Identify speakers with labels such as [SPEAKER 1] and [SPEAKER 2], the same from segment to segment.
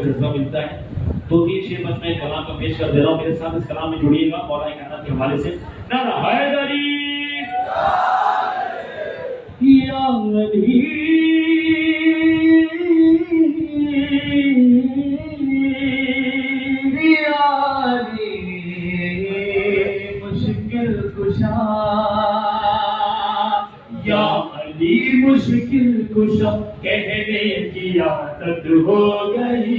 [SPEAKER 1] کا جذبہ ملتا ہے. 2-3 شعر بس میں کلام کا پیش کر دے رہا ہوں, میرے ساتھ اس کلام میں جڑیے گا مولا کائنات کے حوالے سے. نعرہ حیدری یا علی مشکل کشا, یا علی مشکل کشا کہنے کی عادت ہو گئی,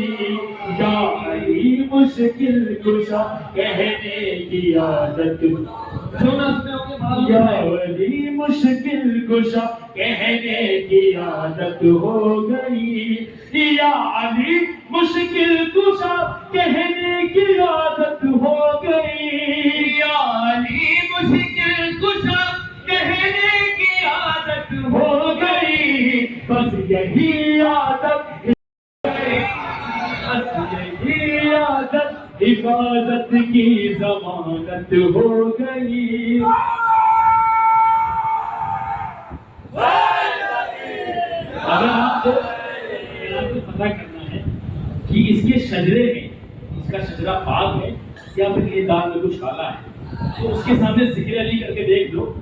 [SPEAKER 1] یا علی مشکل کشا کہنے کی عادت, یا علی مشکل کشا کہنے کی عادت ہو گئی, یا علی مشکل کشا کہنے کی عادت ہو گئی, یا علی مشکل کشا کہنے کی عادت ہو گئی. بس یہی عادت, بس یہی عادت حفاظت کی ضمانت ہو گئی. اگر آپ کو پتہ کرنا ہے کہ اس کے شجرے میں, اس کا شجرہ پاک ہے یا پھر یہ دال میں کچھ کالا ہے, تو اس کے سامنے ذکر علی کر کے دیکھ لو.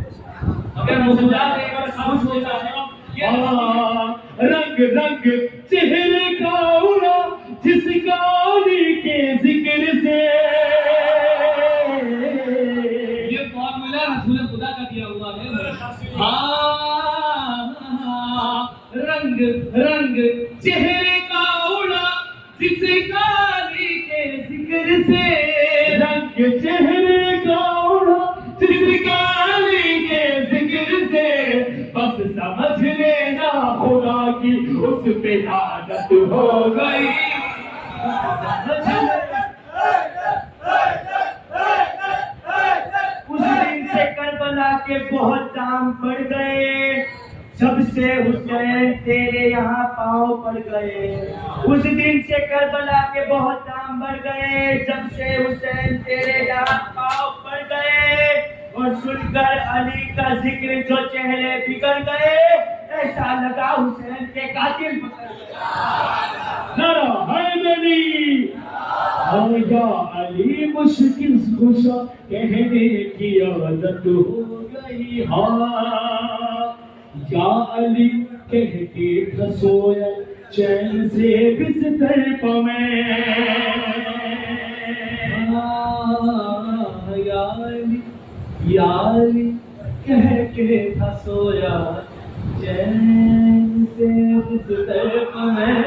[SPEAKER 1] اگر مسلمان ایک بار خاموش ہو جائے رنگ رنگ چہرے کا اڑا جس کا علی کے ذکر سے, یہ فارمولا رسول خدا کا دیا ہوا ہے. رنگ رنگ چہرے کا اڑا جس کا علی کے ذکر سے, رنگ چہرے کا اڑا جس کا علی کے ذکر سے, بس سمجھ لینا خدا کی اس پہ عادت ہو گئی. اس دن سے کربلا کے بہت دام بڑھ گئے, جب سے حسین تیرے یہاں پاؤں پڑ گئے. اس دن سے کربلا کے بہت دام بڑھ گئے, جب سے حسین تیرے یہاں پاؤں پڑ گئے. اور سن کر علی کا ذکر جو چہرے بگڑ گئے, ایسا لگا حسین کے قاتل پکڑ گئے. نعرہ حیدری یا علی مشکل کشا کہنے کی عادت ہو گئی. یا علی کہہ کے تھا سویا چین سے بستر پہ میں, یا علی, یا علی کہہ کے تھا سویا چین سے بستر پہ میں,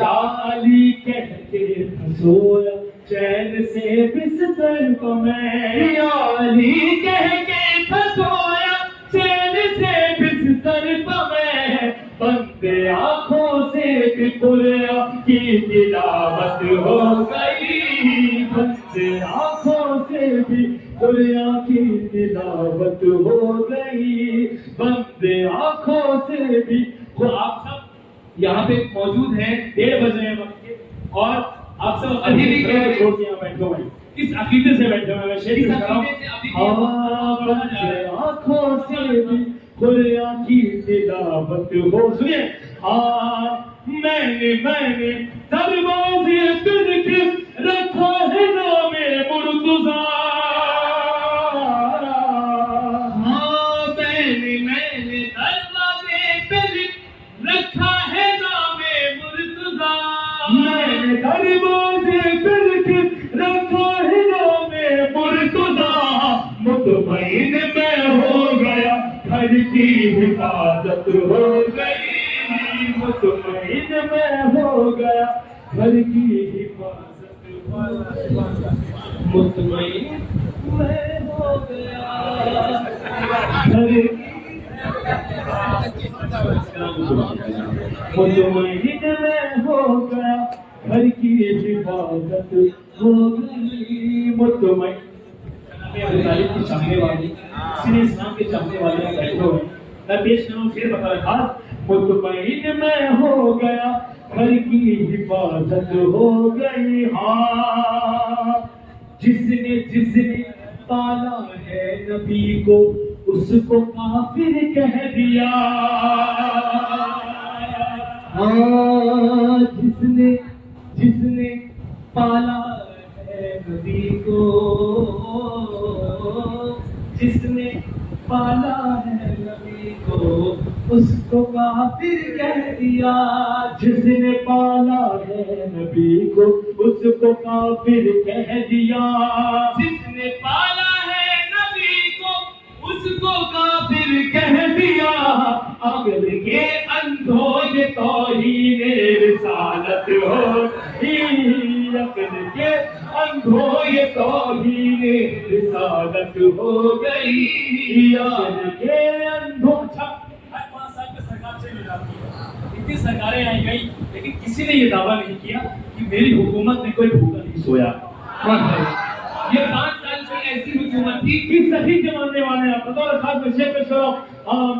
[SPEAKER 1] یا علی کہہ کے تھا سویا چین سے بستر پہ میں, یا علی کہہ کے تھا سویا چین سے بستر پہ میں, بندے آنکھوں سے بھی قرآن کی تلاوت ہو گئی, بندے آنکھوں سے بھی قرآن کی تلاوت ہو گئی, بندے آنکھوں سے بھی. تو آپ سب یہاں پہ موجود ہیں 1:30 بجے وقت کے, اور آپ سب ابھی بھی بیٹھے ہوئے, کس عقیدے سے بیٹھے ہوئے ہیں؟ شریف آنکھوں سے بھی قرآن کی تلاوت ہو. سنیے, میں نے دروازے پہ رکھا ہے نام مرتضیٰ, میں نے دروازے پہ رکھا ہے نام مرتضیٰ, میں نے دروازے پہ رکھا ہے نام مرتضیٰ, مطمئن میں ہو گیا گھر کی حفاظت ہو گئی, مطمئن میں ہو گیا گھر کی حفاظت ہو گئی, مطمئن میں ہو گیا گھر کی, مطمئن میں ہو گیا گھر کی حفاظت ہو گئی. مطمئن کی چاہنے والے, اسلام کے چاہنے والے بیٹھے ہوئے, میں پیش کروں پھر بتا رہا, مطمئن میں ہو گیا گھر کی حفاظت ہو گئی. جس نے پالا ہے نبی کو اس کو کافر کہہ دیا, جس پالا ہے نبی کو، جس نے پالا ہے نبی کو اس کو کافر کہہ دیا، جس نے پالا ہے نبی کو اس کو کافر کہہ دیا، جس نے پالا ہے نبی کو اس کو کافر کہہ دیا، عقل کے اندھوں یہ توہین رسالت ہوگی، عقل کے اندھوں یہ توہین رسالت ہو گئی، عقل کے اندھوں۔
[SPEAKER 2] ہر 5 سال میں سرکار چینج ہو جاتی ہے، اتنی سرکاریں آئی گئی، لیکن کسی نے یہ دعویٰ نہیں کیا کہ میری حکومت میں کوئی بھوکا نہیں سویا۔
[SPEAKER 1] یہ 5 سال کی ایسی حکومت تھی کہ صحیح جمانے والے آپ بطور خاص بچے پہ چھوڑو،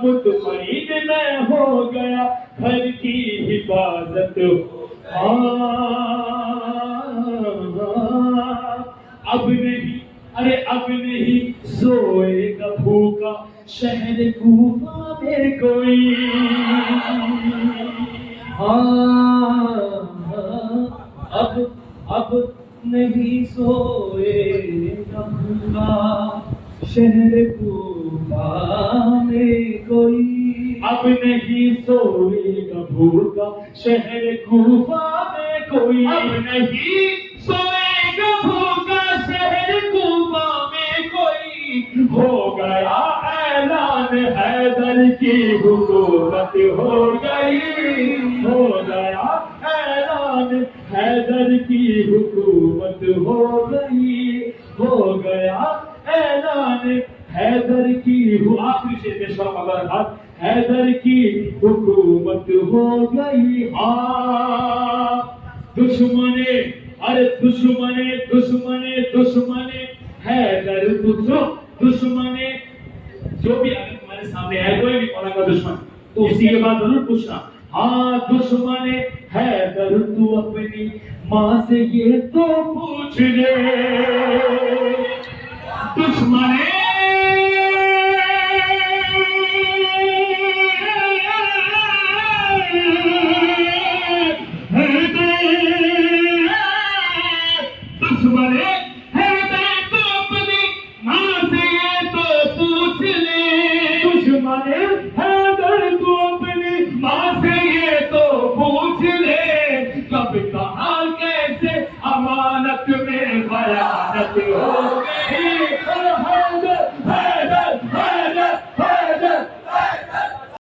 [SPEAKER 1] مطمئن میں ہو گیا گھر کی حفاظت، اب نہیں، ارے اب نہیں سوئے گا بھوکا شہر کوفہ میں کوئی، اب نہیں سوئے گا بھوکا شہر کوفہ میں کوئی، اب نہیں سوئے گا بھوکا شہر کوفہ میں کوئی، اب نہیں سوئے گا بھوکا شہر کوفہ میں کوئی، ہو گیا اعلان حیدر کی حکومت ہو گئی، ہو گیا اعلان حیدر کی حکومت ہو گئی، ہو گیا اعلان حیدر کی، آخری شعر میں شرم اگر ہاتھ، حیدر کی حکومت ہو گئی، ہاں دشمنے، ارے دشمنے دشمنے دشمنے حیدر دشمنے، جو بھی اگر تمہارے سامنے ہے کوئی بھی مولا کا دشمن تو اسی کے بعد ضرور پوچھنا، ہاں دشمن حیدر تو اپنی ماں سے یہ تو پوچھ لے، دشمن